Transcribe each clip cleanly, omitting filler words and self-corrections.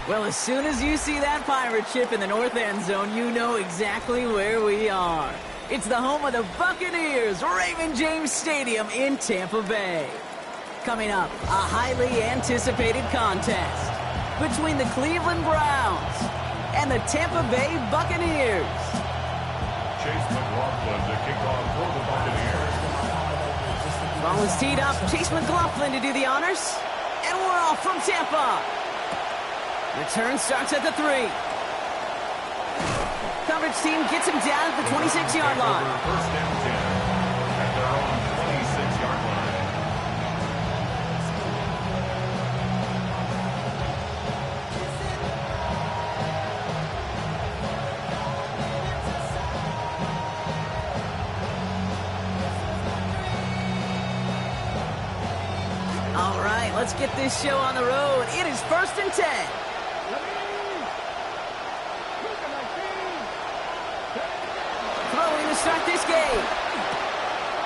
Well, as soon as you see that pirate ship in the north end zone, you know exactly where we are. It's the home of the Buccaneers, Raymond James Stadium in Tampa Bay. Coming up, a highly anticipated contest between the Cleveland Browns and the Tampa Bay Buccaneers. Chase McLaughlin to kick off for the Buccaneers. Ball is teed up. Chase McLaughlin to do the honors. And we're off from Tampa. Return starts at the 3. Coverage team gets him down at the 26-yard line. First and 10 at their own 26-yard line. All right, let's get this show on the road. It is first and 10. Throwing to start this game.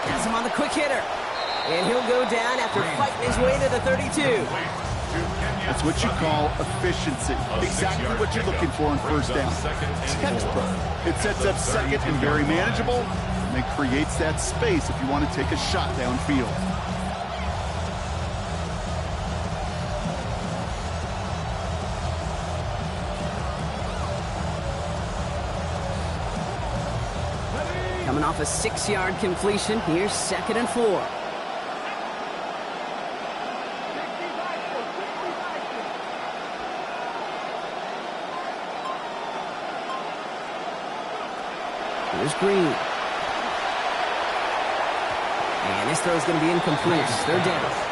Has him on the quick hitter. And he'll go down after fighting his way to the 32. That's what you call efficiency. Exactly what you're looking for on first down. Textbook. It sets up second and very manageable, and then creates that space if you want to take a shot downfield. Coming off a 6-yard completion, here's 2nd and 4. Here's Green. And this throw is going to be incomplete. 3rd down.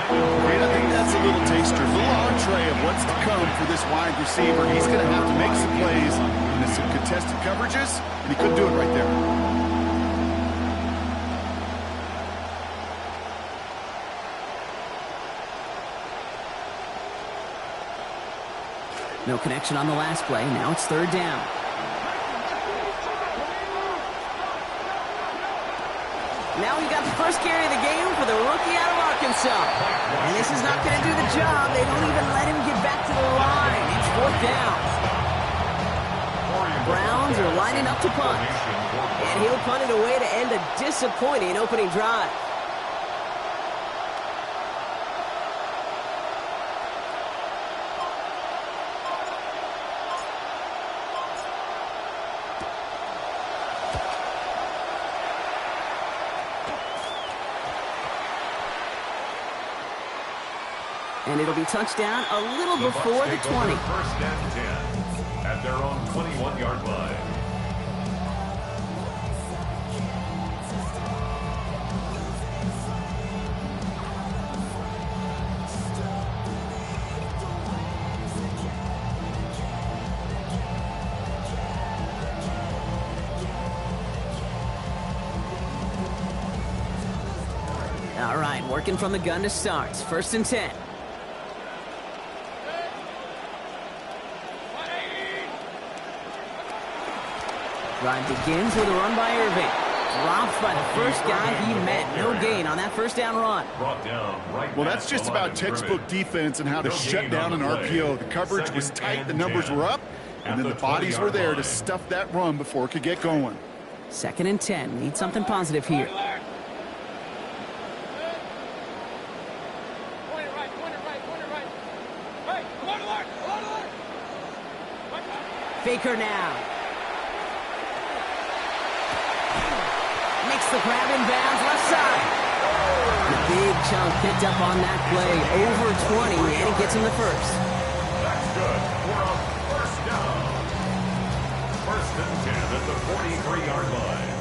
And I think that's a little taster, a little entree of what's to come for this wide receiver. He's going to have to make some plays into some contested coverages, and he couldn't do it right there. No connection on the last play. Now it's 3rd down. Now we got the first carry of the game for the rookie out of Arkansas. And this is not going to do the job. They don't even let him get back to the line. It's 4th down. Browns are lining up to punt. And he'll punt it away to end a disappointing opening drive. And it'll be touchdown a little before the 20. First and 10 at their own 21-yard line. All right, working from the gun to start. 1st and 10. Drive begins with a run by Irving. Dropped by the first guy he met. No gain on that first down run. Well, that's just about textbook defense and how to shut down an RPO. The coverage was tight, the numbers were up, and then the bodies were there to stuff that run before it could get going. 2nd and 10. Need something positive here. Baker now. Makes the grab in bounds left side. The big chunk picked up on that play. Over 20, and he gets him the first. That's good. We're on first down. 1st and 10 at the 43-yard line.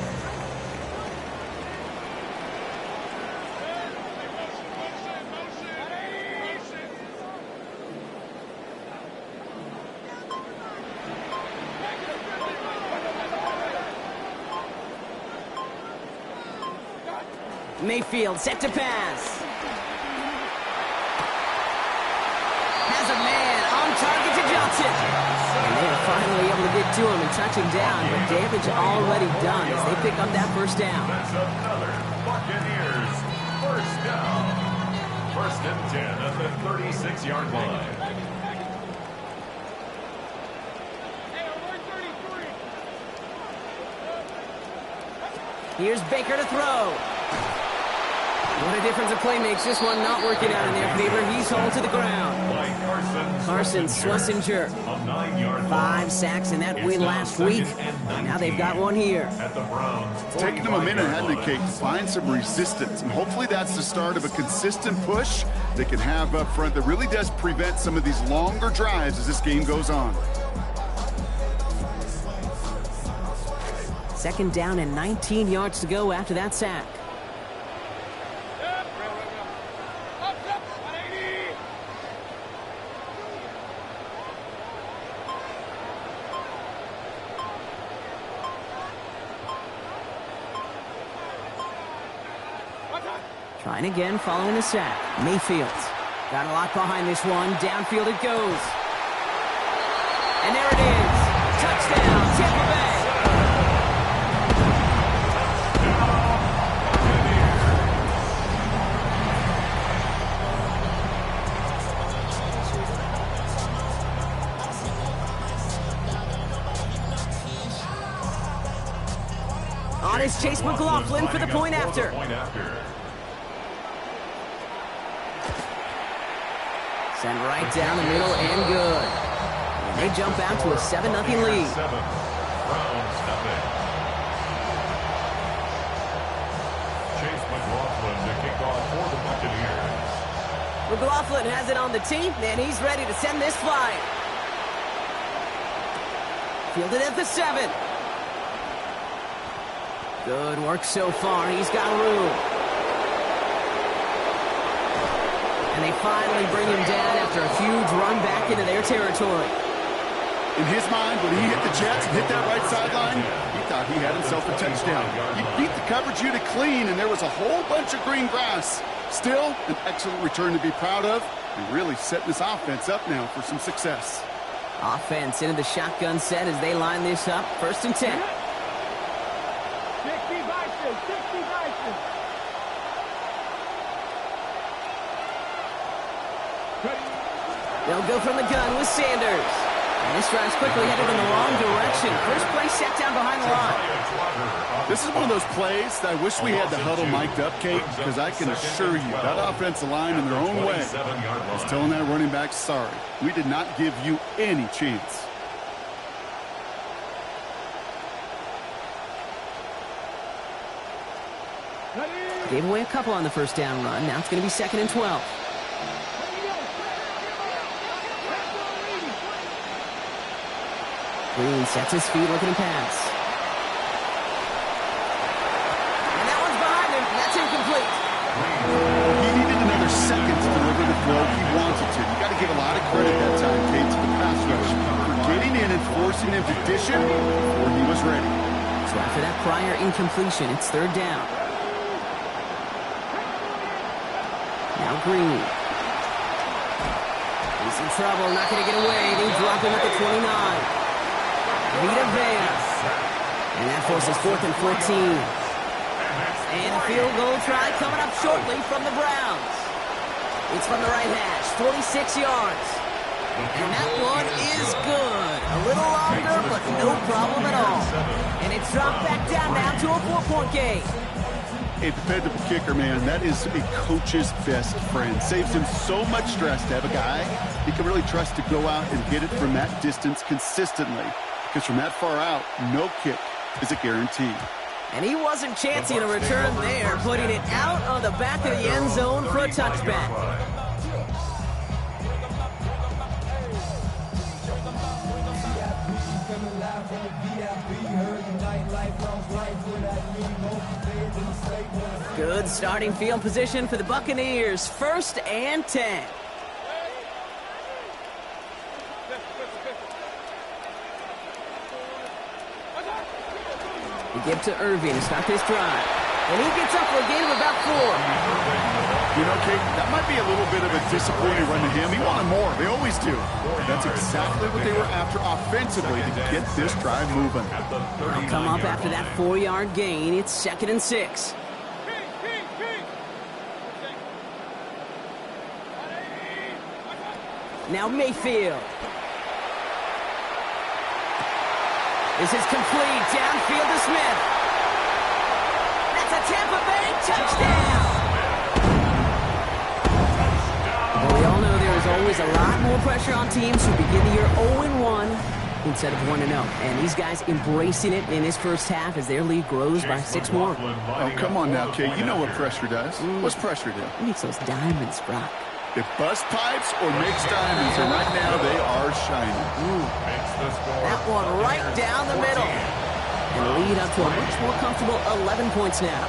Mayfield set to pass. Has a man on target to Johnson. And they are finally able to get to him and touch him down, but damage already done as they pick up that first down. That's another Buccaneers first down. 1st and 10 at the 36-yard line. Here's Baker to throw. What a difference a play makes. This one not working out in their favor. He's hauled to the ground. Carson Schlesinger. 5 sacks in that win last week. Now they've got one here. It's taken them a minute, hasn't it, Kate, to find some resistance. And hopefully that's the start of a consistent push they can have up front that really does prevent some of these longer drives as this game goes on. 2nd down and 19 yards to go after that sack. Trying again following the sack. Mayfield. Got a lot behind this one. Downfield it goes. And there it is. Touchdown, Tampa Bay. On is Chase McLaughlin for the point after. Send right down the middle and good. And they jump out to a 7-0 lead. Chase McLaughlin to kick off for the Buccaneers. McLaughlin has it on the tee, and he's ready to send this flying. Fielded at the 7. Good work so far. He's got room. And they finally bring him down after a huge run back into their territory. In his mind, when he hit the Jets and hit that right sideline, he thought he had himself a touchdown. He beat the coverage unit clean, and there was a whole bunch of green grass. Still, an excellent return to be proud of, and really setting this offense up now for some success. Offense into the shotgun set as they line this up. 1st and 10. They'll go from the gun with Sanders. And this drive's quickly headed in the wrong direction. First play set down behind the line. This is one of those plays that I wish we had the huddle mic'd up, Kate, because I can assure you that offensive line in their own way is telling that running back, sorry, we did not give you any chance. Gave away a couple on the 1st down run. Now it's going to be 2nd and 12. Green sets his feet looking to pass. And that one's behind him. That's incomplete. He needed another second to deliver the throw he wanted to. You got to give a lot of credit that time, Kate, to the pass rush for getting in and forcing him to dish it before he was ready. So after that prior incompletion, it's 3rd down. Now Green. He's in trouble, not going to get away. They drop him at the 29. Vita Vea. And that forces 4th and 14. And a field goal try coming up shortly from the Browns. It's from the right hash, 46 yards. And that one is good. A little longer, but no problem at all. And it's dropped back down now to a 4-point game. A dependable kicker, man, that is a coach's best friend. Saves him so much stress to have a guy he can really trust to go out and hit it from that distance consistently. Because from that far out, no kick is a guarantee. And he wasn't chancing a return there, putting it out on the back of the end zone for a touchback. Good starting field position for the Buccaneers. 1st and 10. They give to Irving to start this drive. And he gets up for a gain of about 4. You know, Kate, that might be a little bit of a disappointing run to him. He wanted more. They always do. That's exactly what they were after offensively to get this drive moving. They'll come up after that 4-yard gain. It's 2nd and 6. Now Mayfield. This is complete. Downfield to Smith. That's a Tampa Bay touchdown! But we all know there is always a lot more pressure on teams who begin the year 0-1 instead of 1-0. And these guys embracing it in this first half as their lead grows by 6 more. Oh, come on now, Kate. You know what pressure does. What's pressure do? It makes those diamonds, Brock. It busts pipes or makes diamonds, and right now they are shining. That one right down the middle. And lead up to a much more comfortable 11 points now.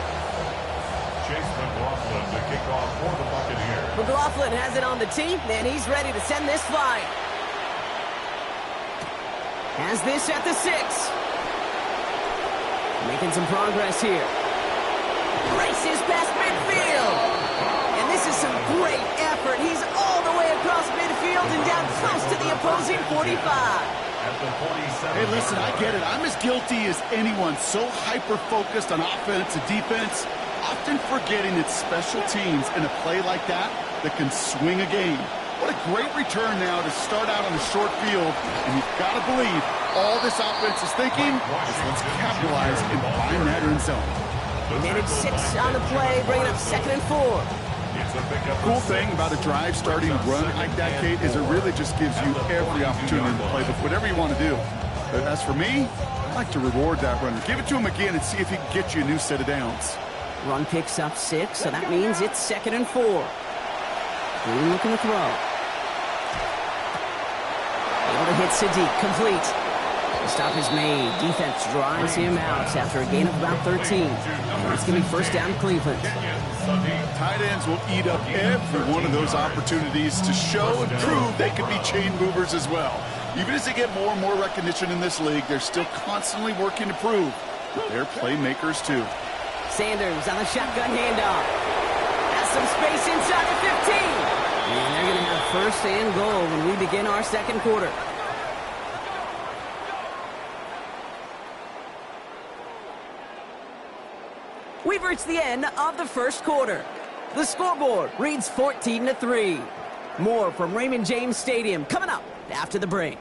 Chase McLaughlin to kick off for the Buccaneers. McLaughlin has it on the tee, and he's ready to send this flying. Has this at the 6. Making some progress here. Races past midfield. And this is some great effort. He's all the way across midfield and down close to the opposing 45. Hey, listen, I get it. I'm as guilty as anyone. So hyper-focused on offense and defense, often forgetting it's special teams in a play like that can swing a game. What a great return now to start out on a short field, and you've got to believe all this offense is thinking is let's capitalize and find that end zone. Managed 6 on the play, bringing up 2nd and 4. Cool thing about a drive starting run like that, Kate, is it really just gives you every opportunity to play with whatever you want to do. But as for me, I like to reward that runner. Give it to him again and see if he can get you a new set of downs. Run picks up 6, so that means it's 2nd and 4. Green looking to throw. Able to hit Sadiq, complete. The stop is made. Defense drives him out after a gain of about 13. And it's going to be first down Cleveland. Tight ends will eat up every one of those opportunities to show and prove they could be chain movers as well. Even as they get more and more recognition in this league, they're still constantly working to prove that they're playmakers too. Sanders on the shotgun handoff. Has some space inside the 15. And they're going to have first and goal when we begin our second quarter. We've reached the end of the first quarter. The scoreboard reads 14-3. More from Raymond James Stadium coming up after the break.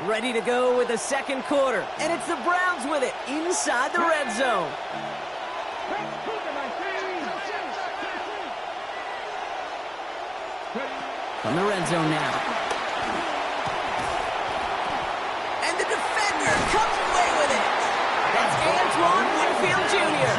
Ready to go with the second quarter. And it's the Browns with it inside the red zone. From the red zone now. And the defender comes away with it. That's Antoine Winfield Jr.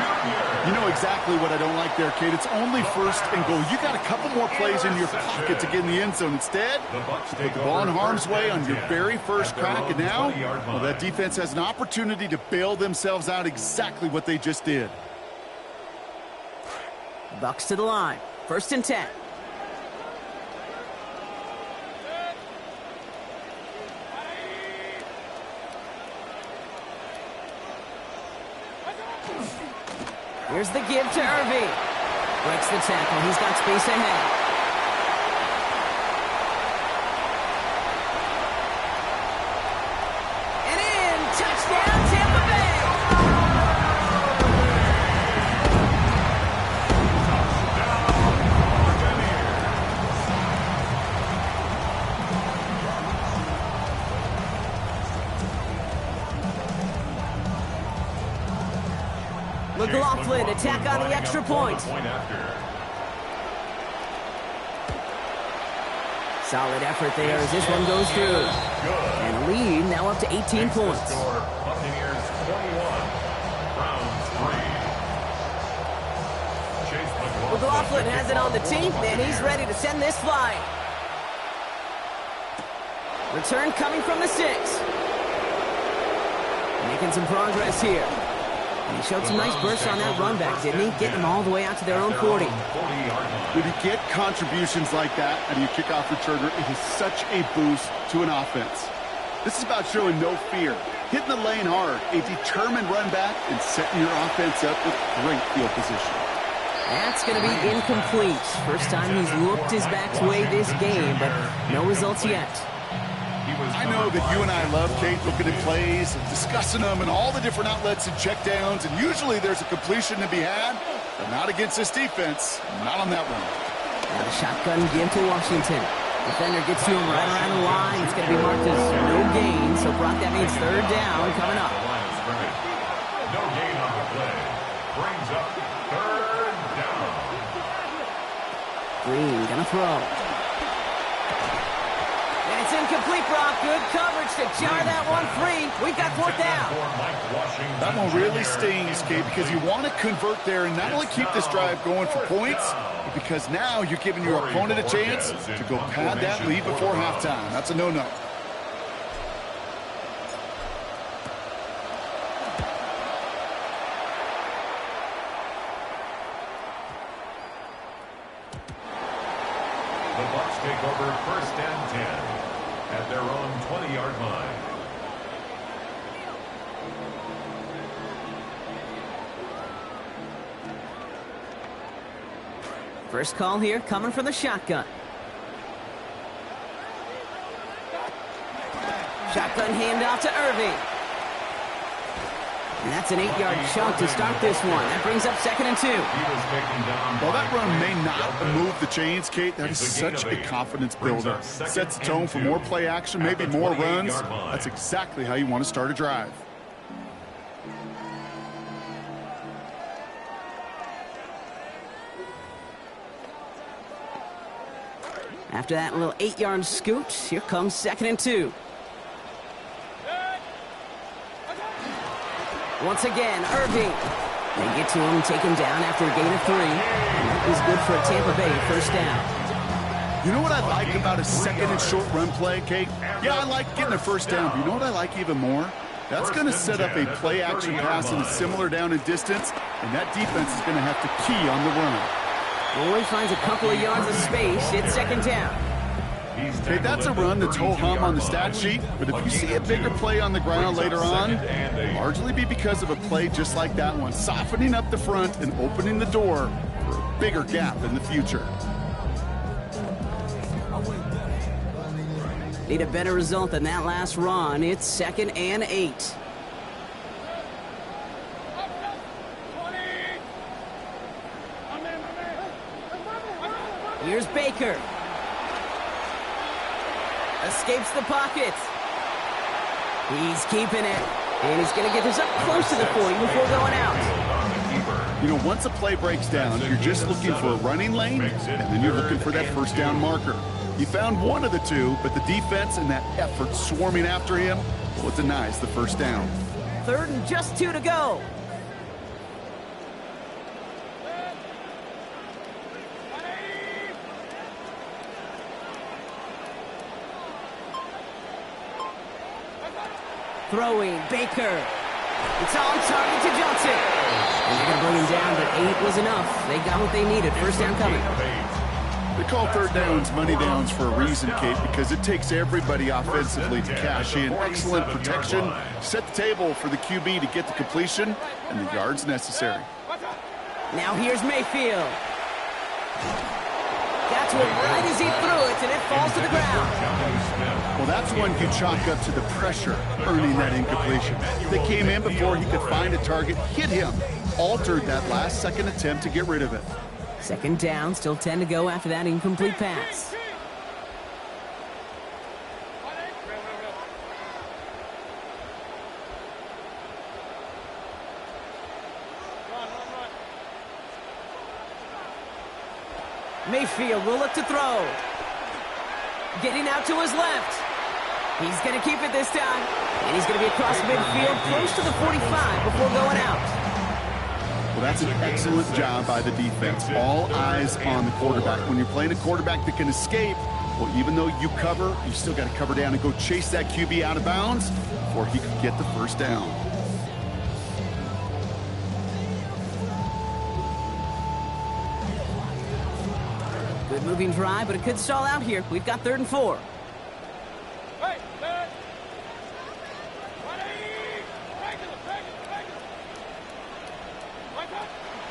You know exactly what I don't like there, Kate. It's only first and goal. You got a couple more plays in your pocket to get in the end zone. Instead, you put the ball in harm's way on your very first crack, and now, well, that defense has an opportunity to bail themselves out exactly what they just did. Bucks to the line. 1st and 10. Here's the give to Irving. Breaks the tackle. He's got space ahead. And in. Touchdown, Tampa Bay. McLaughlin attack on the extra point. Solid effort there as this one goes through. And lead now up to 18 points. Buccaneers 21, Browns 3. McLaughlin has it on the tee, and he's ready to send this flying. Return coming from the 6. Making some progress here. And he showed some nice bursts on that run back, didn't he? Getting them all the way out to their own 40. When you get contributions like that out of your kickoff returner, it is such a boost to an offense. This is about showing no fear. Hitting the lane hard, a determined run back, and setting your offense up with great field position. That's going to be incomplete. First time he's looked his back's way this game, but no results yet. I know that you and I love, Kate, looking at plays and discussing them and all the different outlets and checkdowns, and usually there's a completion to be had, but not against this defense. Not on that one. Now the shotgun give to Washington. Defender gets to him right around the line. It's going to be marked as no gain, so Brock, that means third down coming up. No gain on the play. Brings up third down. Green gonna throw. And it's incomplete, Brock. Good coverage to jar that one free. We've got fourth down. That one really stings, Kate, because you want to convert there and not only keep this drive going for points, but because now you're giving your opponent a chance to go pad that lead before halftime. That's a no-no. The Bucs take over first and 10 at their own 20-yard line. First call here coming from the shotgun. Shotgun handoff to Irving. And that's an 8-yard chunk to start this one. That brings up 2nd and 2. Well, that run may not move the chains, Kate. That is such a confidence builder. Sets the tone for more play action, maybe more runs. That's exactly how you want to start a drive. After that little 8-yard scoot, here comes 2nd and 2. Once again, Irving. They get to him, take him down after a gain of 3. And that is good for a Tampa Bay first down. You know what I like about a second and short run play, Kate? Yeah, I like getting a first down, but you know what I like even more? That's going to set up a play action pass in a similar down and distance, and that defense is going to have to key on the run. Always finds a couple of yards of space. It's 2nd down. Hey, that's a run that's ho-hum on the stat sheet, but if you see a bigger play on the ground later on, it'll largely be because of a play just like that one, softening up the front and opening the door for a bigger gap in the future. Need a better result than that last run. It's 2nd and 8. Here's Baker. Escapes the pocket. He's keeping it. And he's going to get this up close to the 40 before going out. You know, once a play breaks down, you're just looking for a running lane, and then you're looking for that first down marker. He found one of the two, but the defense and that effort swarming after him, well, it denies the first down. 3rd and just 2 to go. Throwing, Baker. It's on target to Johnson. And they're going to bring him down, but 8 was enough. They got what they needed. First down coming. They call third downs money downs for a reason, Kate, because it takes everybody offensively to cash in. Excellent protection, set the table for the QB to get the completion and the yards necessary. Now here's Mayfield. Got to him right as he threw it, and it falls to the ground. Well, that's one you chalk up to the pressure, earning that incompletion. They came in before he could find a target, hit him, altered that last-second attempt to get rid of it. 2nd down, still 10 to go after that incomplete pass. Mayfield will look to throw. Getting out to his left. He's going to keep it this time. And he's going to be across midfield, close to the 45 before going out. Well, that's an excellent job by the defense. All eyes on the quarterback. When you're playing a quarterback that can escape, well, even though you cover, you still got to cover down and go chase that QB out of bounds before he could get the first down. Good moving drive, but it could stall out here. We've got 3rd and 4.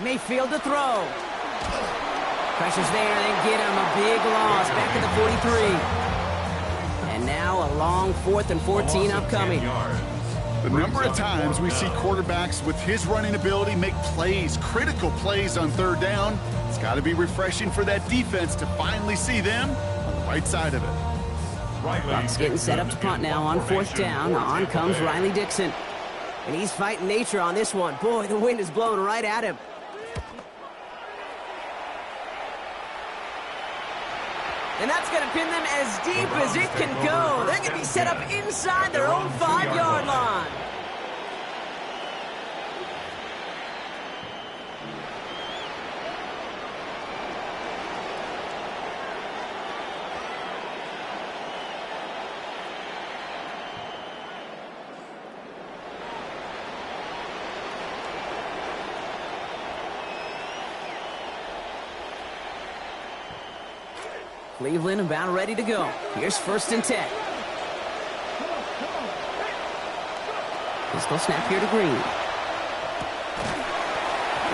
Mayfield to throw. Pressure's there, they get him. A big loss back to the 43. And now a long 4th and 14 upcoming. The number of times we see quarterbacks with his running ability make plays, critical plays on 3rd down. It's got to be refreshing for that defense to finally see them on the right side of it. Bucks getting set up to punt now on 4th down. On comes Riley Dixon. And he's fighting nature on this one. Boy, the wind is blowing right at him. And that's going to pin them as deep as it can go. They're going to be set up inside their own 5-yard line. Cleveland about ready to go. Here's 1st and 10. Pistol snap here to Green.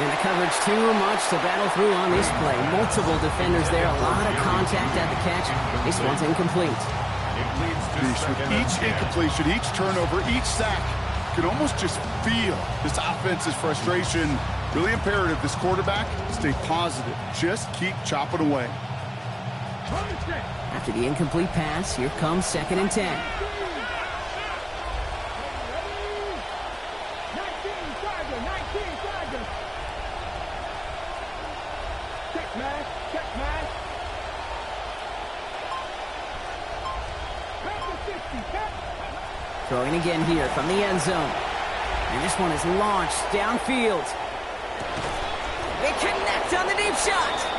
And the coverage too much to battle through on this play. Multiple defenders there, a lot of contact at the catch. This one's incomplete. With each incompletion, each turnover, each sack, you can almost just feel this offense's frustration. Really imperative, this quarterback, stay positive. Just keep chopping away. After the incomplete pass, here comes 2nd and 10. Throwing again here from the end zone. And this one is launched downfield. They connect on the deep shot.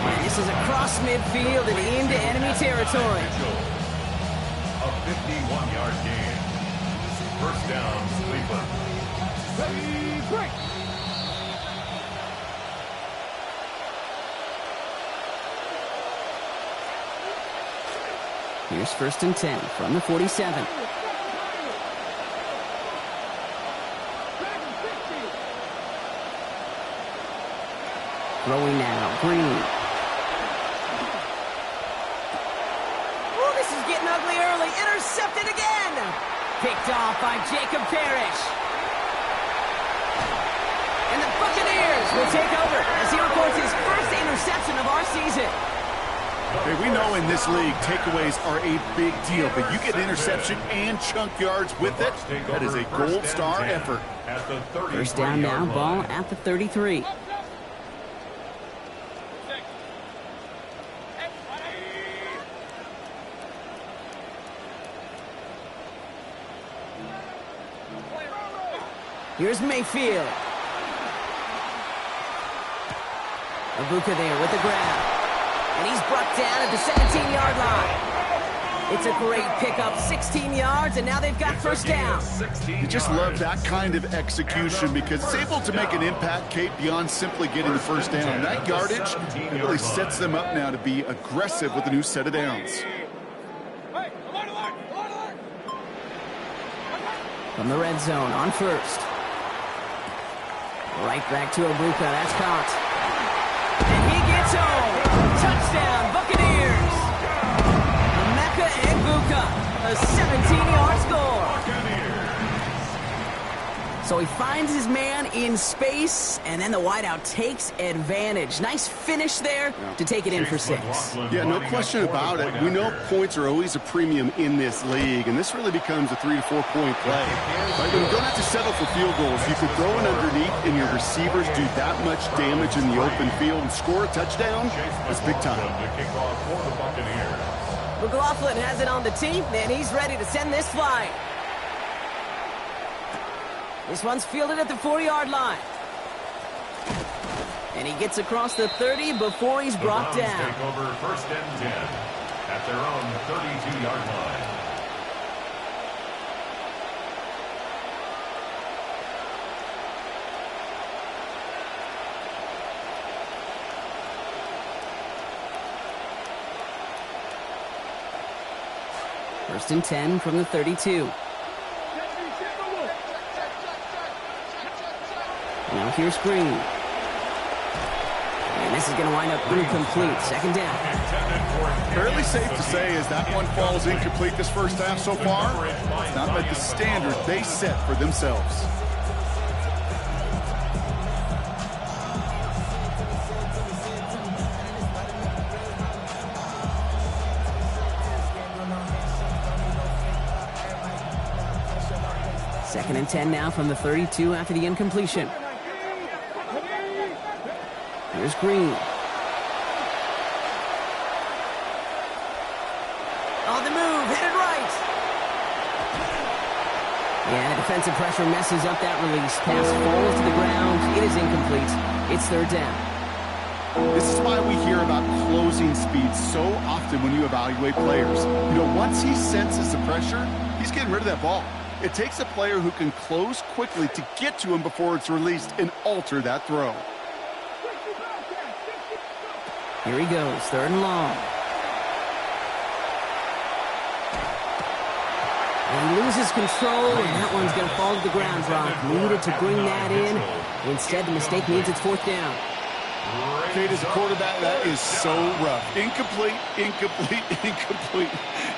And this is across midfield and into enemy territory. A 51-yard gain. 1st down, Cleveland. Ready, break. Here's 1st and 10 from the 47. Throwing now, Green. Ugly early, intercepted again. Picked off by Jacob Parrish. And the Buccaneers will take over as he records his 1st interception of our season. Hey, we know in this league, takeaways are a big deal, but you get interception and chunk yards with it. That is a gold star effort. 1st down now, ball at the 33. Here's Mayfield. Wk2 there with the grab. And he's brought down at the 17-yard line. It's a great pickup, 16 yards, and now they've got 1st down. You just love that kind of execution because it's able to make an impact, Kate, beyond simply getting the 1st down. That yardage really sets them up now to be aggressive with a new set of downs. From the red zone on 1st. Right back to Wk2. That's caught. And he gets home. Touchdown, Buccaneers. Emeka Egbuka, a 17-yard score. So he finds his man in space, and then the wideout takes advantage. Nice finish there to take it in for 6. Yeah, no question about it. We know points are always a premium in this league, and this really becomes a 3 to 4 point play. Right? When you don't have to settle for field goals, you can throw it underneath, and your receivers do that much damage in the open field and score a touchdown. That's big time. McLaughlin has it on the tee, and he's ready to send this flying. This one's fielded at the 4-yard line. And he gets across the 30 before he's brought down. Take over 1st and 10 at their own 32-yard line. First and 10 from the 32. Now here's Green. And this is going to wind up incomplete. Second down. Fairly safe to say as that one falls incomplete this first half so far, it's not met the standard they set for themselves. Second and 10 now from the 32 after the incompletion. Here's Green. On the move, headed right. Yeah, defensive pressure messes up that release. Pass falls to the ground. It is incomplete. It's third down. This is why we hear about closing speed so often when you evaluate players. You know, once he senses the pressure, he's getting rid of that ball. It takes a player who can close quickly to get to him before it's released and alter that throw. Here he goes, third and long. And he loses control, and that one's going to fall to the ground, Brock. Needed to bring that in. Instead, the mistake means it's fourth down. Kate, as a quarterback, that is so rough. Incomplete, incomplete, incomplete.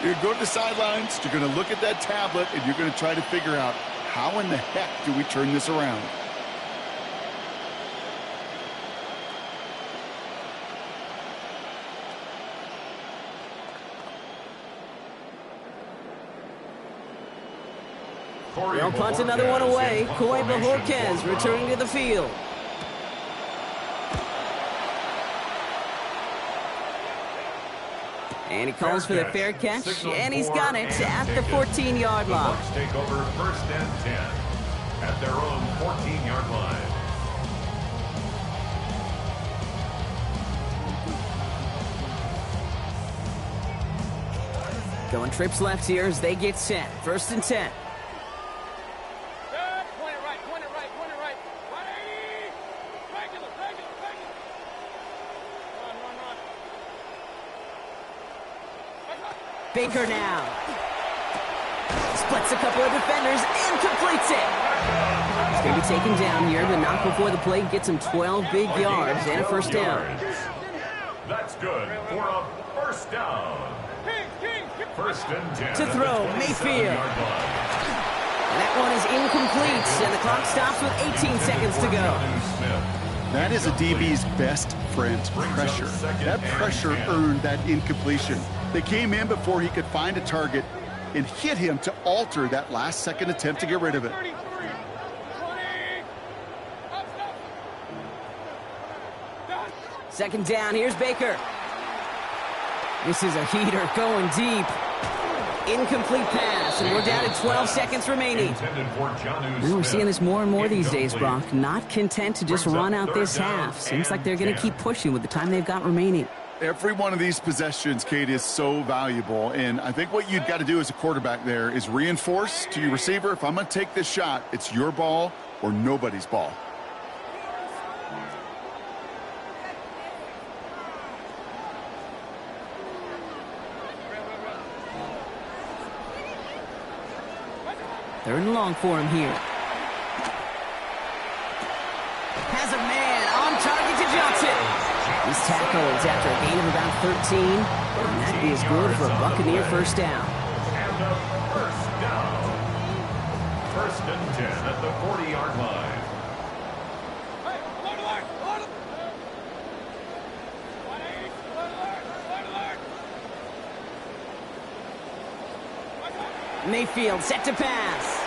You're going to go to the sidelines, you're going to look at that tablet, and you're going to try to figure out how in the heck do we turn this around. They'll punt another one away. Coy Bajorquez returning to the field. And he calls for the fair catch, and he's got it at the 14-yard line. Bucks take over first and 10 at their own 14-yard line. Going trips left here as they get set. First and 10. Baker now. Splits a couple of defenders and completes it. He's going to be taken down here, but not before the play gets him 12 big yards and a first down. That's good for a first down. First and 10. To throw, Mayfield. And that one is incomplete, and the clock stops with 18 seconds to go. That is a DB's best friend, pressure. That pressure earned that incompletion. They came in before he could find a target and hit him to alter that last-second attempt to get rid of it. Second down, here's Baker. This is a heater going deep. Incomplete pass, and we're down to 12 seconds remaining. We're seeing this more and more these days, Brock. Not content to just run out this half. Seems like they're going to keep pushing with the time they've got remaining. Every one of these possessions, Kate, is so valuable, and I think what you've got to do as a quarterback there is reinforce to your receiver, if I'm going to take this shot, it's your ball or nobody's ball. Third and long for him here. Has a man on target to Johnson. He's tackled after a gain of about 13. And that is good for a Buccaneer first down. And a first down. First and 10 at the 40-yard line. Mayfield set to pass.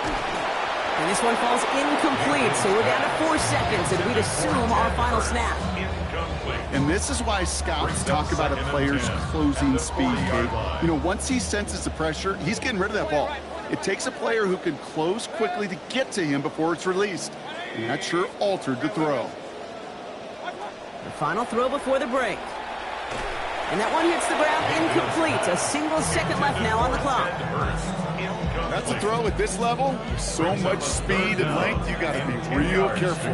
And this one falls incomplete, so we're down to 4 seconds, and we'd assume our final snap. And this is why scouts talk about a player's closing speed, Kate. You know, once he senses the pressure, he's getting rid of that ball. It takes a player who can close quickly to get to him before it's released. And that sure altered the throw. The final throw before the break. And that one hits the ground incomplete. A single second left now on the clock. That's a throw at this level. So much speed and length, you got to be real careful.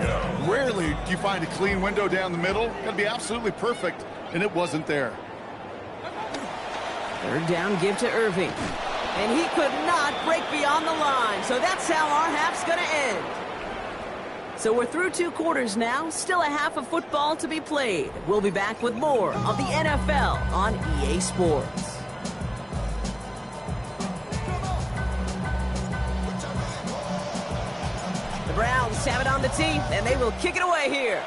Rarely do you find a clean window down the middle. Got to be absolutely perfect, and it wasn't there. Third down, give to Irving. And he could not break beyond the line, so that's how our half's going to end. So we're through 2 quarters now, still a half of football to be played. We'll be back with more of the NFL on EA Sports. The Browns have it on the tee, and they will kick it away here.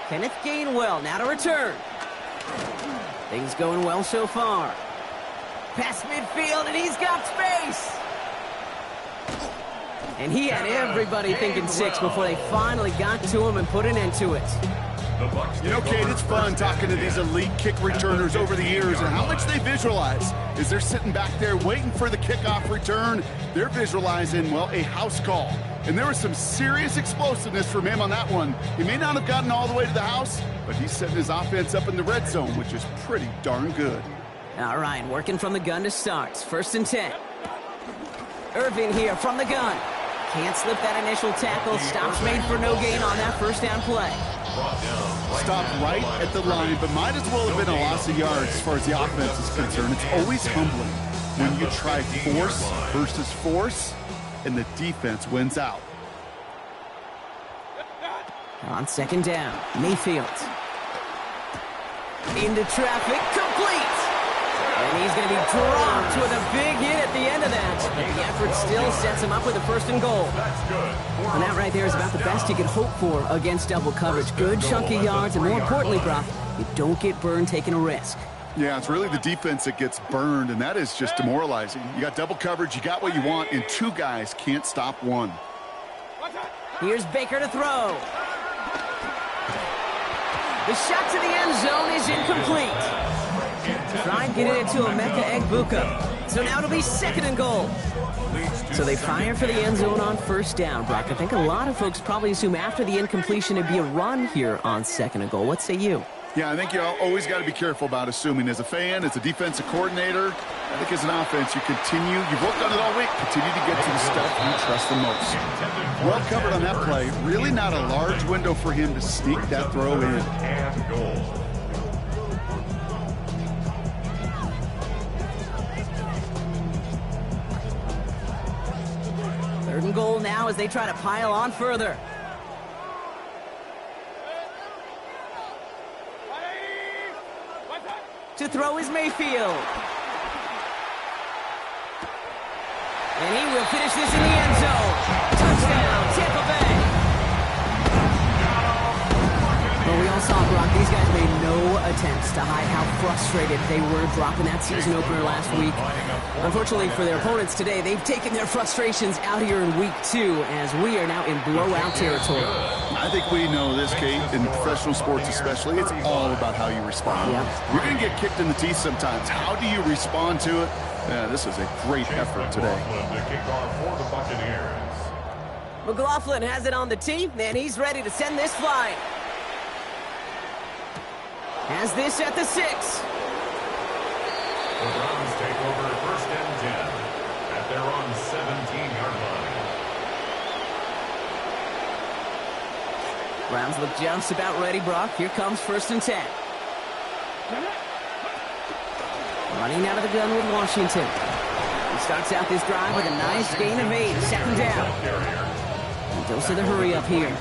Kenneth Gainwell now to return. Things going well so far. Past midfield, and he's got space. And he had everybody thinking 6 before they finally got to him and put an end to it. You know, Kate, it's fun talking to these elite kick returners over the years and how much they visualize. As they're sitting back there waiting for the kickoff return, they're visualizing, well, a house call. And there was some serious explosiveness from him on that one. He may not have gotten all the way to the house, but he's setting his offense up in the red zone, which is pretty darn good. All right, working from the gun to start. 1st and 10. Irvin here from the gun. Can't slip that initial tackle. Stops made for no gain on that 1st down play. Stopped right at the line, but might as well have been a loss of yards as far as the offense is concerned. It's always humbling when you try force versus force, and the defense wins out. On 2nd down, Mayfield. Into traffic, complete! And he's going to be dropped with a big hit at the end of that. But the effort still sets him up with a 1st and goal. And that right there is about the best you could hope for against double coverage. Good chunky yards, and more importantly, Brock, you don't get burned taking a risk. Yeah, it's really the defense that gets burned, and that is just demoralizing. You got double coverage, you got what you want, and 2 guys can't stop one. Here's Baker to throw. The shot to the end zone is incomplete. Try and get it into Emeka Egbuka. So now it'll be 2nd and goal. So they fire for the end zone on 1st down, Brock. I think a lot of folks probably assume after the incompletion it'd be a run here on 2nd and goal. What say you? Yeah, I think you always got to be careful about assuming. As a fan, as a defensive coordinator, I think as an offense, you've worked on it all week, continue to get to the stuff you trust the most. Well covered on that play. Really not a large window for him to sneak that throw in. And goal. Third and goal now as they try to pile on further. To throw is Mayfield. And he will finish this in the end zone. Touchdown, Tampa Bay. Well, we all saw, Brock, these guys made no attempts to hide how frustrated they were dropping that season opener last week. Unfortunately for their opponents today, they've taken their frustrations out here in week 2 as we are now in blowout territory. I think we know this, Kate, in professional sports especially, it's all about how you respond. Yep. You're going to get kicked in the teeth sometimes. How do you respond to it? This is a great effort today. McLaughlin has it on the tee, and he's ready to send this flying. Has this at the 6. The Browns take over 1st and 10 at their own 17-yard line. Browns look just about ready, Brock. Here comes 1st and 10. Running out of the gun with Washington. He starts out this drive with a nice gain of 8. 2nd down. And dose of the hurry up here.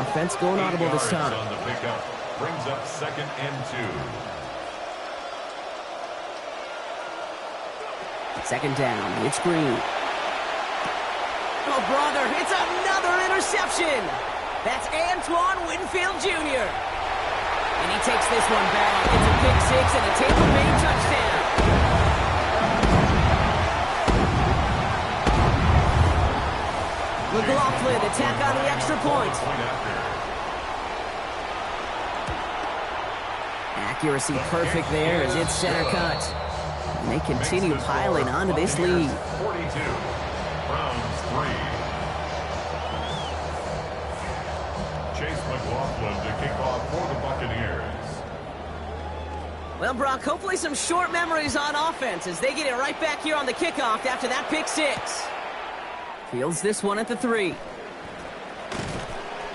Offense going audible this time. On the pickup brings up 2nd and 2. 2nd down. It's Green. Oh, brother, it's another interception. That's Antoine Winfield Jr. And he takes this one back. It's a pick 6 and a Tampa Bay touchdown. McLaughlin attack on the extra point. Accuracy perfect there as it's center cut. And they continue piling onto this lead. 42. Browns 3. Chase McLaughlin to kick off for the Buccaneers. Well, Brock, hopefully some short memories on offense as they get it right back here on the kickoff after that pick 6. Fields this one at the 3.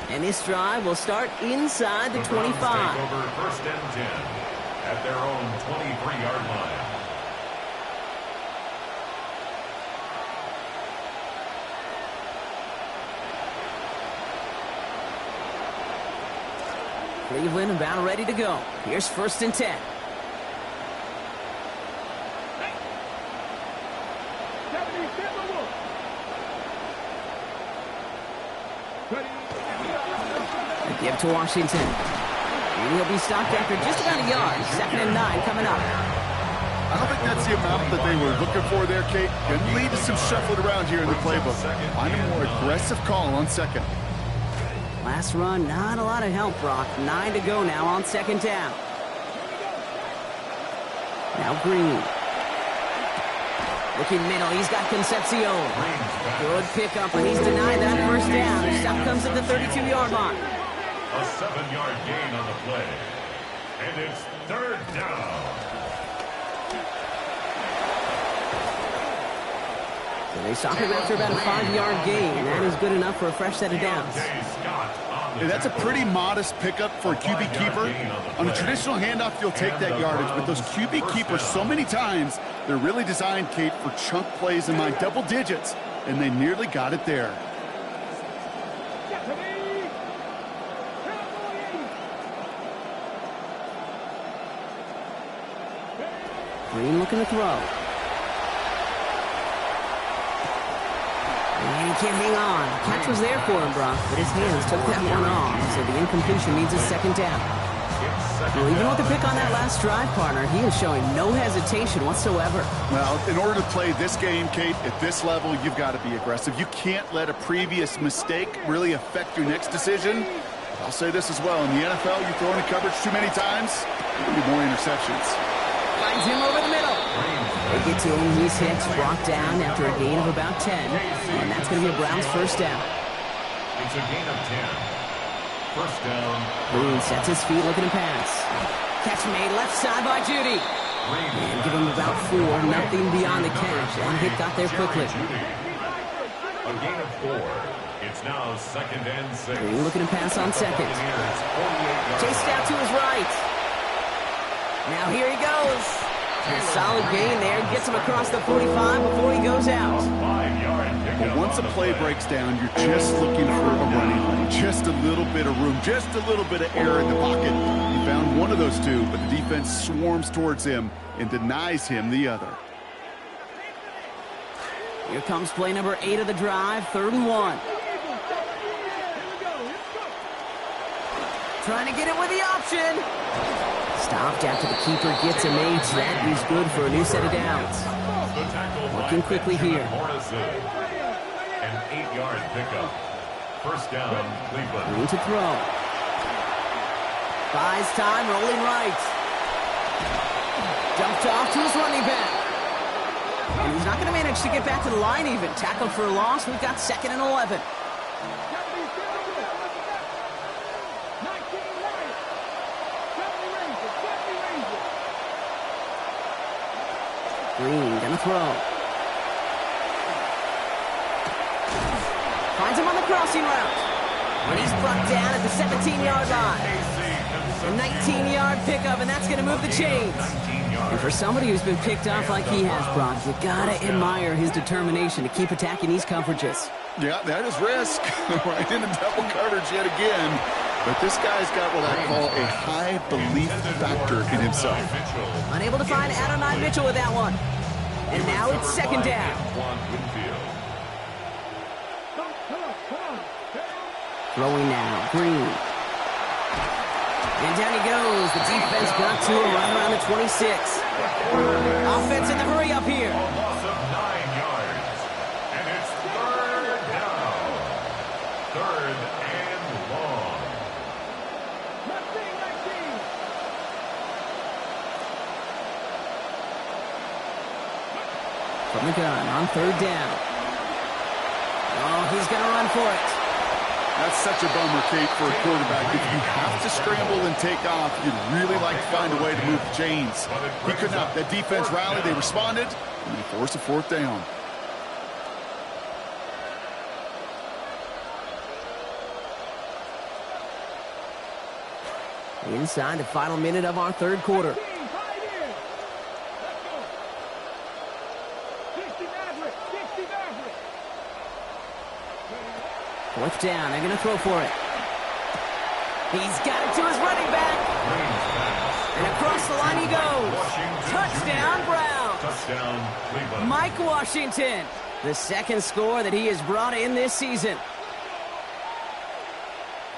And this drive will start inside the 25. Take over 1st and 10 at their own 23-yard line. Cleveland about ready to go. Here's 1st and 10. They give to Washington. And he'll be stopped after just about a yard. 2nd and 9 coming up. I don't think that's the amount that they were looking for there, Kate. Going to lead to some shuffling around here in the playbook. Find a more aggressive call on 2nd. Last run, not a lot of help, Brock. 9 to go now on 2nd down. Now Green. Looking middle, he's got Concepcion. Good pickup, and he's denied that 1st down. Stop comes at the 32-yard line. A 7-yard gain on the play. And it's 3rd down. So they stop him after about a 5-yard gain, and that is good enough for a fresh set of downs. And that's a pretty modest pickup for a QB keeper. On a traditional handoff, you'll take that yardage, but those QB keepers, so many times, they're really designed, Kate, for chunk plays in my double digits, and they nearly got it there. Green looking to throw. And he can't hang on. The catch was there for him, Brock, but his hands took that one off, so the incompletion means a 2nd down. Well, even with the pick on that last drive, partner, he is showing no hesitation whatsoever. Well, in order to play this game, Kate, at this level, you've got to be aggressive. You can't let a previous mistake really affect your next decision. I'll say this as well. In the NFL, you throw into coverage too many times, you get more interceptions. Finds him over the middle. They get to him. He's hit, brought down after a gain of about 10. And that's going to be a Browns 1st down. It's a gain of 10. 1st down. Boone sets his feet looking to pass. Catch made left side by Judy. And give him about 4. Nothing beyond the catch. And hit got there quickly. A gain of 4. It's now 2nd and 6. Green looking to pass on 2nd. Chased out to his right. Now here he goes. A solid gain there. Gets him across the 45 before he goes out. 5-yard But pickup. once a play breaks down, you're just looking for a running lane. Just a little bit of room, just a little bit of air in the pocket. He found one of those two, but the defense swarms towards him and denies him the other. Here comes play number 8 of the drive, 3rd and 1. Trying to get it with the option. Stopped after the keeper gets him 8. That is good for a new set of downs. Working quickly here. An 8-yard pickup. 1st down, Cleveland. Green to throw. Buys time, rolling right. Dumped off to his running back. And he's not going to manage to get back to the line even. Tackled for a loss. We've got 2nd and 11. Green gonna throw. Finds him on the crossing route. And he's brought down at the 17-yard line. A 19-yard pickup, and that's gonna move the chains. And for somebody who's been picked off like he has, Brock, you gotta admire his determination to keep attacking these coverages. Yeah, that is risk. Right into double coverage yet again. But this guy's got what I call a high belief factor in himself. Unable to find Adonai Mitchell with that one. And now it's 2nd down. Throwing now, Green. And down he goes. The defense got to him right around the 26. Offense in the hurry up here. A loss of 9 yards. And it's 3rd down. 3rd and long. From the gun on 3rd down. Oh, he's going to run for it. That's such a bummer, Kate, for a quarterback. If you have to scramble and take off, you'd really like to find a way to move the chains. He could not. That defense rallied, they responded, and they forced a 4th down. Inside the final minute of our 3rd quarter. 4th down. They're going to throw for it. He's got it to his running back. And across the line he goes. Touchdown, Browns. Touchdown, Cleveland. Mike Washington, the second score that he has brought in this season.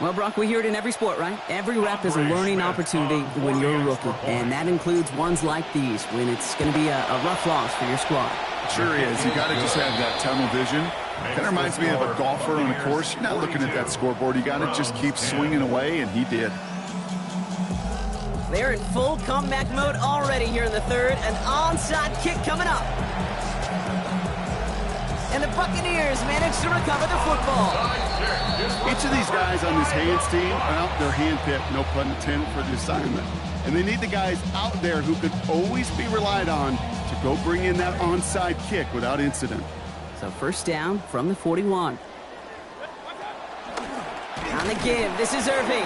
Well, Brock, we hear it in every sport, right? Every rep is a learning opportunity when you're a rookie. And that includes ones like these, when it's going to be a rough loss for your squad. Sure is. You got to just have that tunnel vision. Kind of reminds me of a golfer on a course. You're not looking at that scoreboard. You got to just keep swinging away, and he did. They're in full comeback mode already here in the third. An onside kick coming up. And the Buccaneers manage to recover the football. Each of these guys on this hands team, well, they're handpicked, no pun intended, for the assignment. And they need the guys out there who could always be relied on to go bring in that onside kick without incident. So first down from the 41. On the give, this is Irving.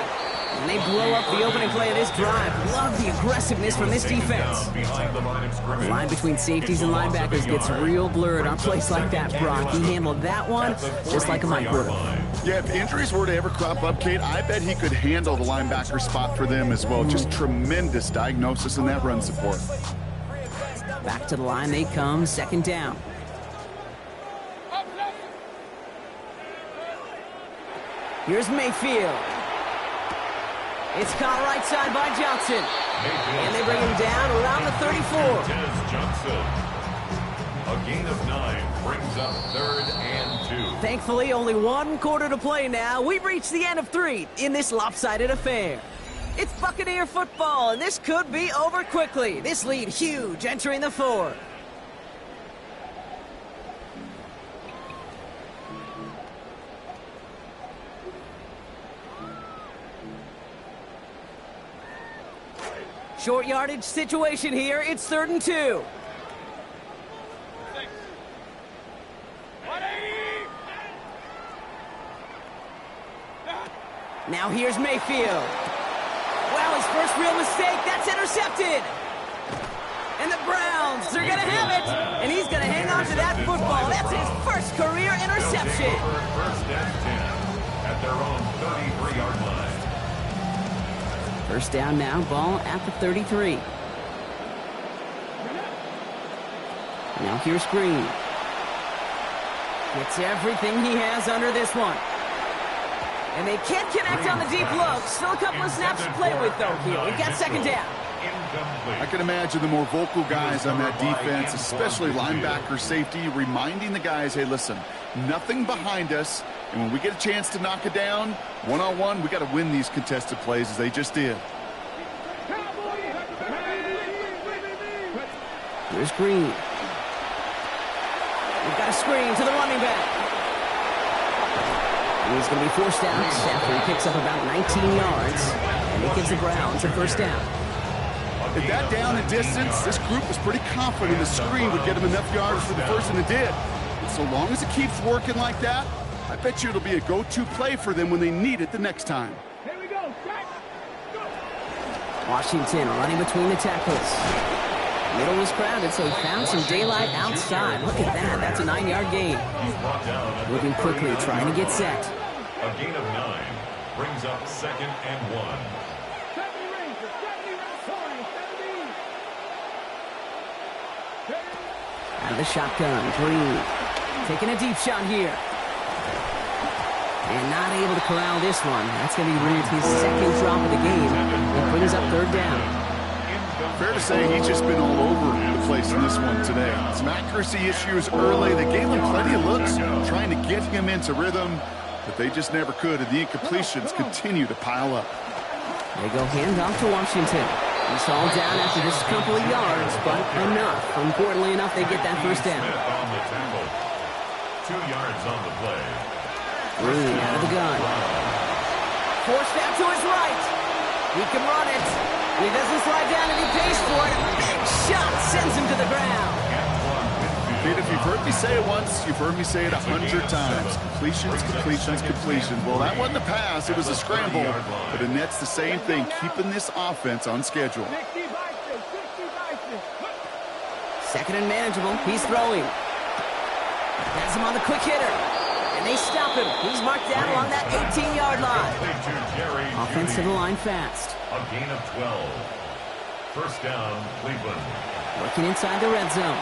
And they blow up the opening play of this drive. Love the aggressiveness from this defense. The line between safeties and linebackers gets real blurred on plays like that, Brock. He handled that one just like a Mike would have. Yeah, if injuries were to ever crop up, Kate, I bet he could handle the linebacker spot for them as well. Just tremendous diagnosis in that run support. Back to the line they come, second down. Here's Mayfield. It's caught right side by Johnson. And they bring him down around the 34. Johnson. A gain of 9 brings up 3rd and 2. Thankfully, only 1 quarter to play now. We've reached the end of 3 in this lopsided affair. It's Buccaneer football, and this could be over quickly. This lead huge entering the 4th. Short yardage situation here. It's 3rd and 2. Now here's Mayfield. Well, his first real mistake. That's intercepted. And the Browns, they're going to have it. And he's going to hang on to that football. That's his first career interception. First and 10 at their own 33-yard line. First down now, ball at the 33. Now here's Green. Gets everything he has under this one. And they can't connect on the deep look. Still a couple of snaps to play with, though, here. We've got second down. I can imagine the more vocal guys on that defense, especially linebacker, safety, reminding the guys, hey, listen, nothing behind us. And when we get a chance to knock it down, one-on-one, we got to win these contested plays as they just did. Here's Green. We've got a screen to the running back. And he's going to be forced out after he picks up about 19 yards. And it gives the Browns a first down. At that down and distance, this group was pretty confident the screen would get them enough yards for the first, and it did. And so long as it keeps working like that, I bet you it'll be a go-to play for them when they need it the next time. Here we go. Washington running between the tackles. Middle was crowded, so he found some daylight outside. Look at that. That's a 9-yard gain. Moving quickly, trying to get set. A gain of 9 brings up 2nd and 1. Out of the shotgun, Green taking a deep shot here. And not able to corral this one. That's going to be his second drop of the game. It brings up 3rd down. Fair to say he's just been all over the place in this one today. Some accuracy issues early. They gave him plenty of looks, trying to get him into rhythm, but they just never could, and the incompletions continue to pile up. They go handoff to Washington. He's all down after just a couple of yards, but enough. Importantly enough, they get that first down. 2 yards on the play. Green out of the gun. Forced out to his right. He can run it. He doesn't slide down and he pays for it. A big shot sends him to the ground. Kid, if you've heard me say it once, you've heard me say it 100 times. Completions, completions, completions. Well, that wasn't a pass. It was a scramble. But Annette's the same thing, keeping this offense on schedule. Second and manageable. He's throwing. Has him on the quick hitter. And they stop broken. He's marked down along that 18-yard line. Offense to the line fast. A gain of 12. First down, Cleveland. Working inside the red zone.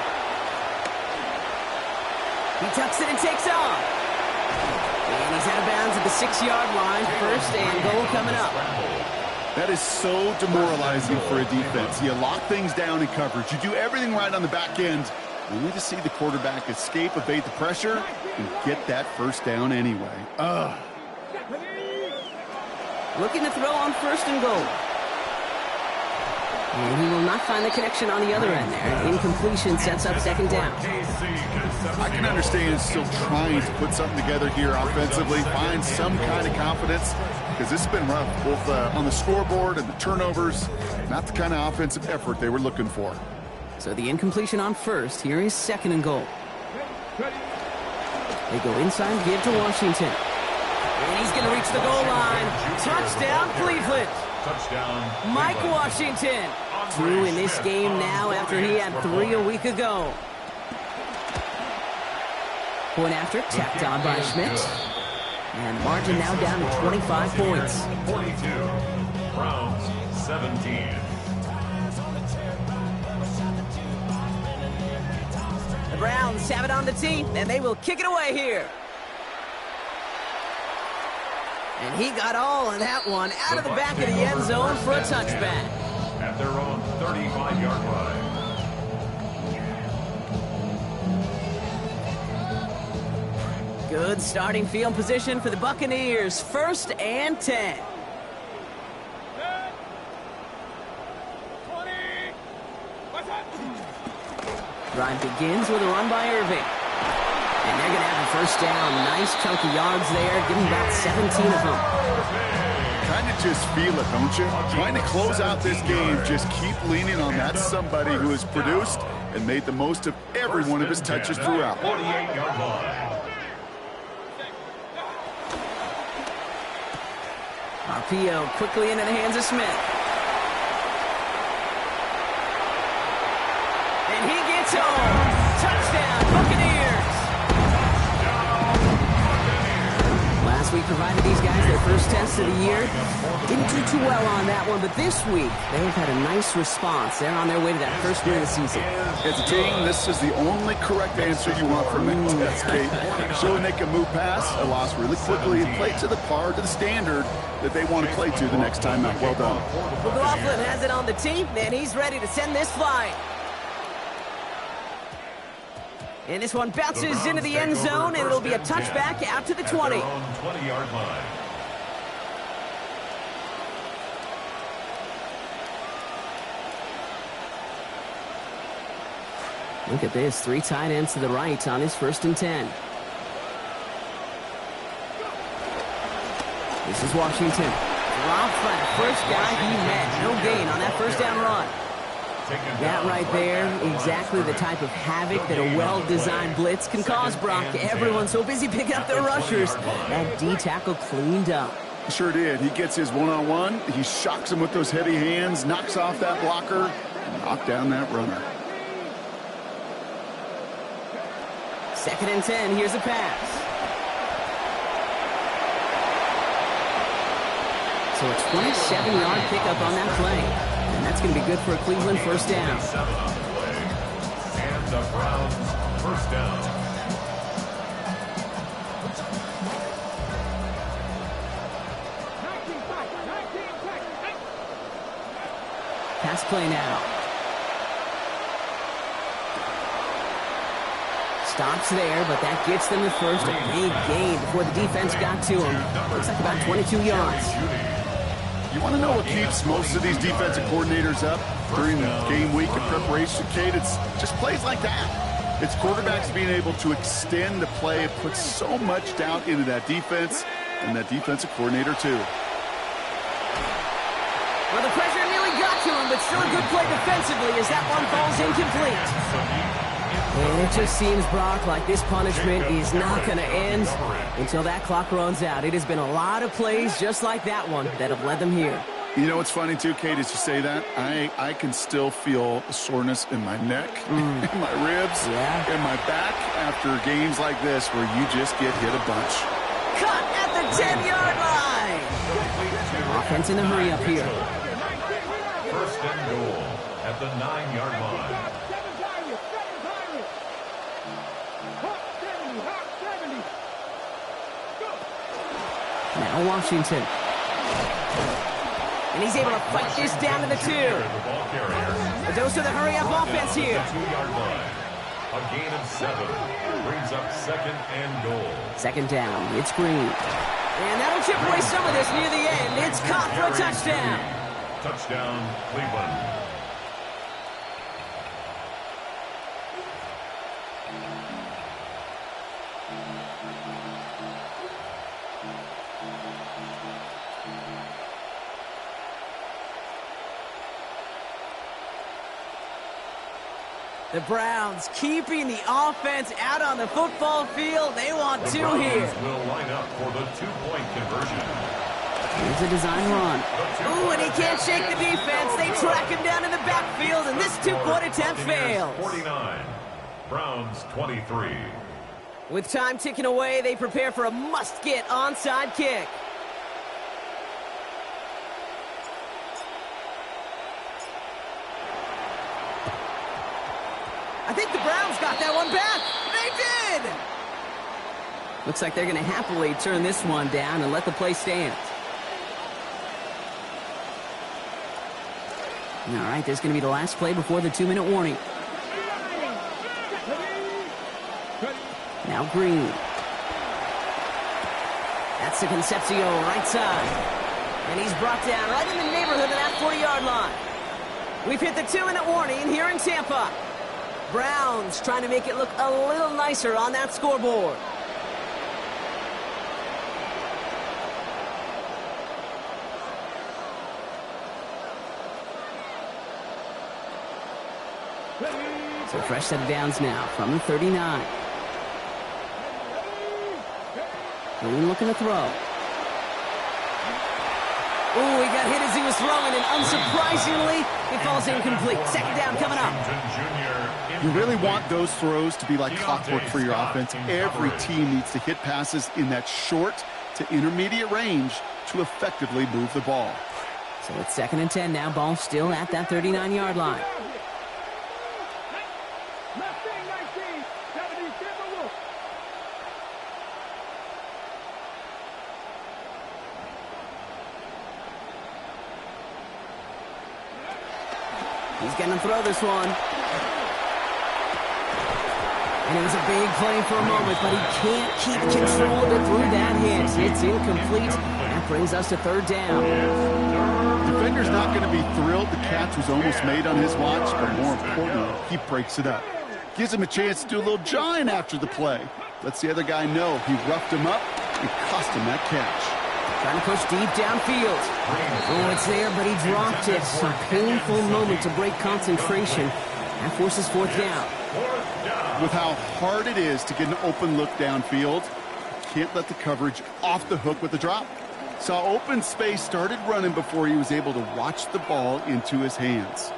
He tucks it and takes off. And he's out of bounds at the 6-yard line. First and goal coming up. That is so demoralizing for a defense. You lock things down in coverage. You do everything right on the back end. Only to see the quarterback escape, evade the pressure, and get that first down anyway. Ugh. Looking to throw on first and goal. And he will not find the connection on the other end there. Incompletion sets up second down. I can understand still trying to put something together here offensively, find some kind of confidence, because this has been rough, both on the scoreboard and the turnovers. Not the kind of offensive effort they were looking for. So the incompletion on first. Here is second and goal. They go inside, give to Washington. And he's going to reach the goal line. Touchdown, Cleveland. Touchdown, Mike Cleveland. Washington. 2 in this game now after he had 3 a week ago. Point after, tapped on by Schmidt. And margin now down to 25 points. 42. Browns 17. The Browns have it on the tee, and they will kick it away here. And he got all of that one out of the back of the end zone for a touchback. At their own 35-yard line. Good starting field position for the Buccaneers. First and 10. Drive begins with a run by Irving. And they're going to have a first down. Nice chunk of yards there. Give them about 17 of them. Kind of just feel it, don't you? Trying to close out this game, just keep leaning on that somebody who has produced and made the most of every one of his touches throughout. 48-yard line. RPO quickly into the hands of Smith. And he gets home. Touchdown, Buccaneers. Last week provided these guys their first test of the year. Didn't do too well on that one, but this week they've had a nice response. They're on their way to that first win of the season. As a team, this is the only correct answer you want from them. That's Kate. Showing they can move past a loss really quickly and play to the par, to the standard that they want to play to the next time out. Well done. McLaughlin has it on the tee, and he's ready to send this flying. And this one bounces into the end zone, and it'll be a touchback out to the 20. 20-yard line. Look at this, 3 tight ends to the right on his first and 10. This is Washington. Dropped by the first guy he met. No gain on that first down run. That right there, exactly the type of havoc that a well-designed blitz can cause, Brock. Everyone's so busy picking up their rushers. That D tackle cleaned up. Sure did. He gets his one-on-one. He shocks him with those heavy hands, knocks off that blocker, and knocked down that runner. Second and 10, here's a pass. So a 27-yard pickup on that play. And that's going to be good for a Cleveland first down. And the Browns first down. Pass play now. Stops there, but that gets them the first. A big gain before the defense got to him. Looks like about 22 yards. You want to know what keeps most of these defensive coordinators up during the game week of preparation, Kate? It's just plays like that. It's quarterbacks being able to extend the play. It puts so much doubt into that defense and that defensive coordinator, too. Well, the pressure nearly got to him, but still a good play defensively as that one falls incomplete. And it just seems, Brock, like this punishment is not going to end until that clock runs out. It has been a lot of plays just like that one that have led them here. You know what's funny, too, Kate, as you say that? I can still feel a soreness in my neck, in my ribs, in my back after games like this where you just get hit a bunch. cut at the 10-yard line. Offense in a hurry up here. First and goal at the 9-yard line. Now Washington. And he's able to fight this down to the 2. A dose of the hurry-up offense here. 2-yard line. A gain of 7 brings up second and goal. Second down. It's Green. And that'll chip away some of this near the end. It's caught for a touchdown. Touchdown, Cleveland. The Browns keeping the offense out on the football field. They want two here. Will line up for the 2-point conversion. Here's a design run. Ooh, and he can't shake the defense. They track him down in the backfield, and this 2-point attempt fails. 49. Browns 23. With time ticking away, they prepare for a must-get onside kick. I think the Browns got that one back. They did! Looks like they're going to happily turn this one down and let the play stand. All right, this is going to be the last play before the 2-minute warning. Now Green. That's the Concepcion right side. And he's brought down right in the neighborhood of that 40-yard line. We've hit the 2-minute warning here in Tampa. Browns trying to make it look a little nicer on that scoreboard. So a fresh set of downs now from the 39. Green looking to throw. Ooh, he got hit as he was throwing, and unsurprisingly, it falls incomplete. Second down coming up. You really want those throws to be like clockwork for your offense. Every team needs to hit passes in that short to intermediate range to effectively move the ball. So it's 2nd and 10 now. Ball still at that 39-yard line. He's going to throw this one. And it was a big play for a moment, but he can't keep control of it through that hit. It's incomplete. That brings us to 3rd down. Defender's not going to be thrilled the catch was almost made on his watch, but more importantly, he breaks it up. Gives him a chance to do a little jawing after the play. Lets the other guy know he roughed him up and cost him that catch. Trying to push deep downfield. Oh, it's there, but he dropped it. A painful moment to break concentration. That forces 4th down. With how hard it is to get an open look downfield, can't let the coverage off the hook with the drop. Saw open space, started running before he was able to watch the ball into his hands.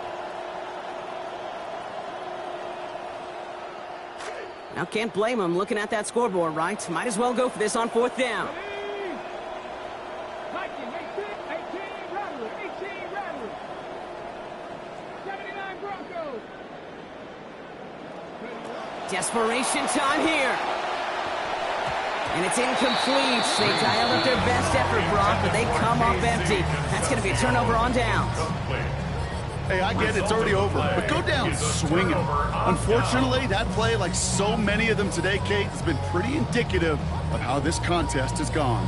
Now can't blame him looking at that scoreboard, right? Might as well go for this on 4th down. Desperation time here. And it's incomplete. They dialed up their best effort, Brock, but they come up empty. That's going to be a turnover on downs. Hey, I get it's already over, but go down swinging. Unfortunately, that play, like so many of them today, Kate, has been pretty indicative of how this contest has gone.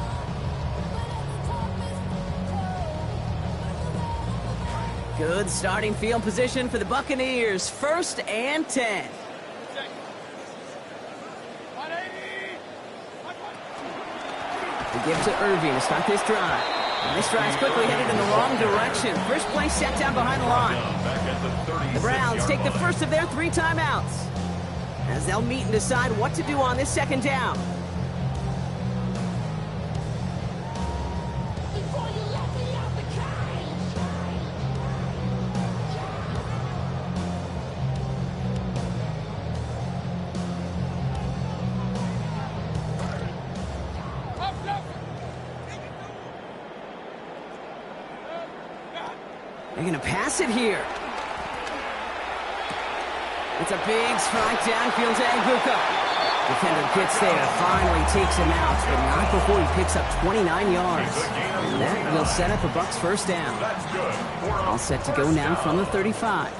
Good starting field position for the Buccaneers. 1st and 10. The give to Irving to start this drive. And this drive's quickly headed in the wrong direction. First play set down behind the line. The Browns take the first of their 3 timeouts as they'll meet and decide what to do on this 2nd down. They're going to pass it here. It's a big strike downfield to Wk2. Defender gets there, finally takes him out, but not before he picks up 29 yards. And that will set up a Bucs first down. All set to go now from the 35.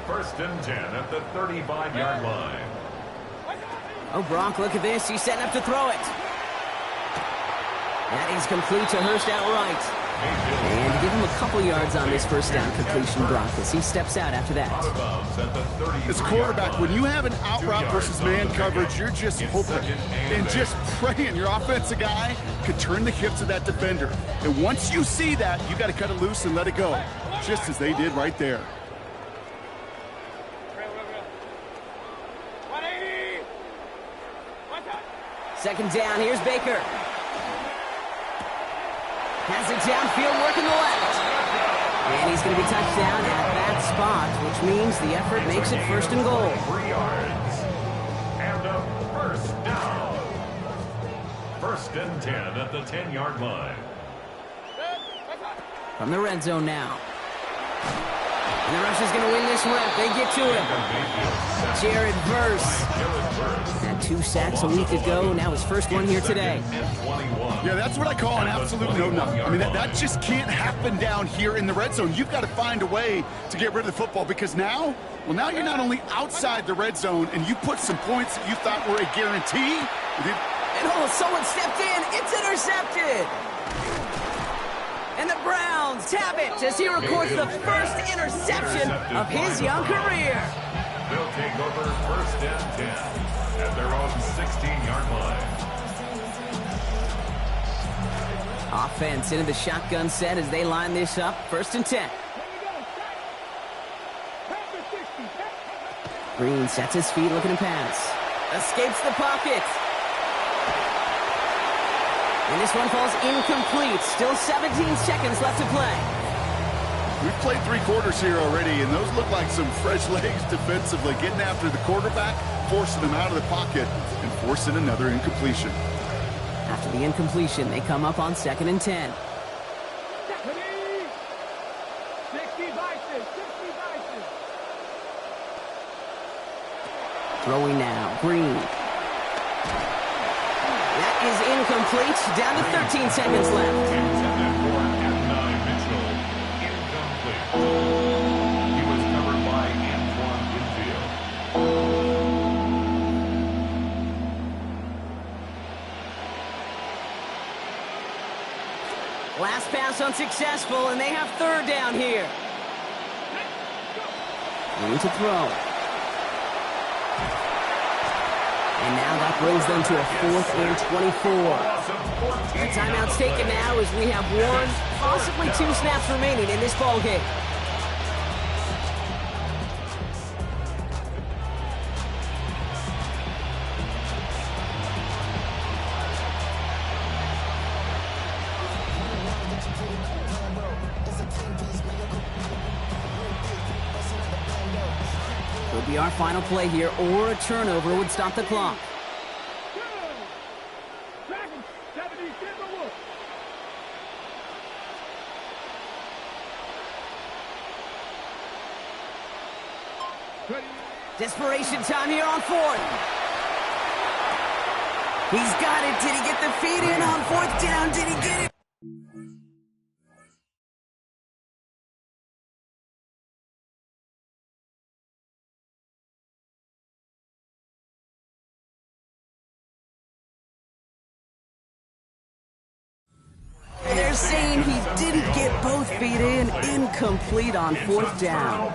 First and 10 at the 35-yard line. Oh, Brock, look at this. He's setting up to throw it. That is complete to Hurst outright. And give him a couple yards on this first down completion, Brock, as he steps out after that. As quarterback, when you have an out route versus man coverage, you're just hoping and just praying your offensive guy could turn the hips of that defender. And once you see that, you got to cut it loose and let it go, just as they did right there. Second down, here's Baker. Has it downfield, working the left. And he's going to be touched down at that spot, which means the effort makes it first and goal. 3 yards. And a first down. First and 10 at the 10-yard line. From the red zone now. And the Russians going to win this rep. They get to him. Jared Verse. Had 2 sacks a week ago. Now his first one here today. Yeah, that's what I call an absolute no-no. I mean, that just can't happen down here in the red zone. You've got to find a way to get rid of the football because now you're not only outside the red zone and you put some points that you thought were a guarantee. And someone stepped in. It's intercepted. And the Browns tap it as he records the first interception of his young career. They'll take over first and 10 at their own 16-yard line. Offense into the shotgun set as they line this up. First and 10. Green sets his feet, looking to pass. Escapes the pocket. And this one falls incomplete. Still 17 seconds left to play. We've played 3 quarters here already, and those look like some fresh legs defensively, getting after the quarterback, forcing him out of the pocket, and forcing another incompletion. After the incompletion, they come up on 2nd and 10. Throwing now, Green. That is incomplete. Down to 13 seconds left. Intended for N9 Mitchell. Incomplete. He was covered by Antoine Winfield. Last pass unsuccessful, and they have 3rd down here. Going to throw. And now that brings them to a 4th and 24. The timeout's taken now as we have 1, possibly 2 snaps remaining in this ball game. Could be our final play here, or a turnover would stop the clock. Desperation time here on 4th. He's got it. Did he get the feed in on 4th down? Did he get it? They're saying he didn't get both feet in. Incomplete on 4th down.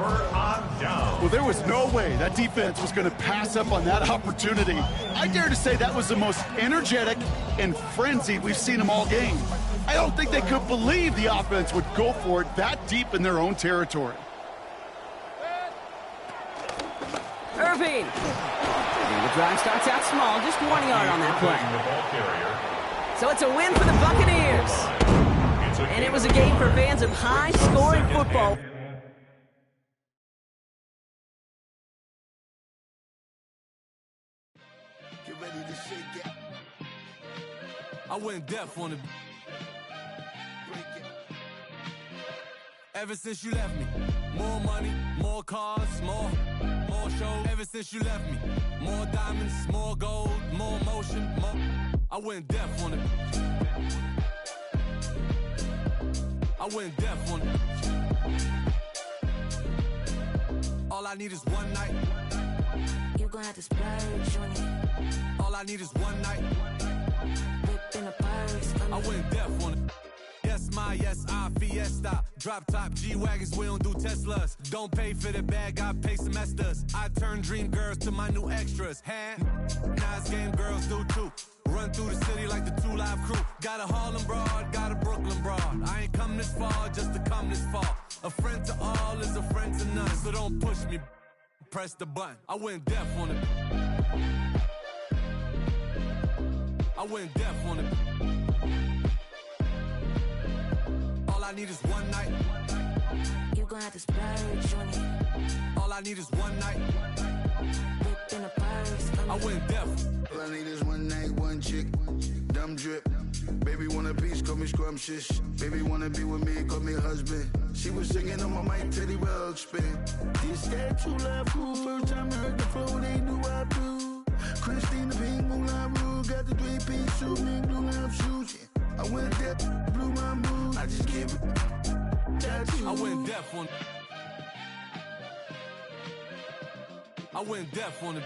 Well, there was no way that defense was going to pass up on that opportunity. I dare to say that was the most energetic and frenzied we've seen them all game. I don't think they could believe the offense would go for it that deep in their own territory. Irving. And the drive starts out small, just 1 yard on that play. So it's a win for the Buccaneers. And it was a game for fans of high-scoring football. Get ready to shake it. I went deaf on the... Break it. Ever since you left me, more money, more cars, more shows. Ever since you left me, more diamonds, more gold, more motion, more. I went deaf on it. I went deaf on it. All I need is one night. You gon' have to splurge on it. All I need is one night. Whip in a purse. I went deaf on it. Yes, my, yes, I, Fiesta. Drop top G-Wagons, we don't do Teslas. Don't pay for the bag, I pay semesters. I turn dream girls to my new extras. Nice game girls do too. Run through the city like the 2 Live Crew. Got a Harlem broad, got a Brooklyn broad. I ain't come this far just to come this far. A friend to all is a friend to none. So don't push me, press the button. I went deaf on it. I went deaf on it. All I need is one night. You gon' have to splurge on it. All I need is one night. Whip in a purse. I went deaf. All I need is one night, one chick, dumb drip. Baby want a piece, call me scrumptious. Baby wanna be with me, call me husband. She was singing on my mic, Teddy Ruxpin. This that true love cool, first time I heard the flow, they knew I blew. Christina Pink, Moulin Rouge, got the 3-piece suit, me blue love shoes. Yeah. I went deaf, blew my mood. I just gave it. That's you. I went deaf on it. I went deaf on it.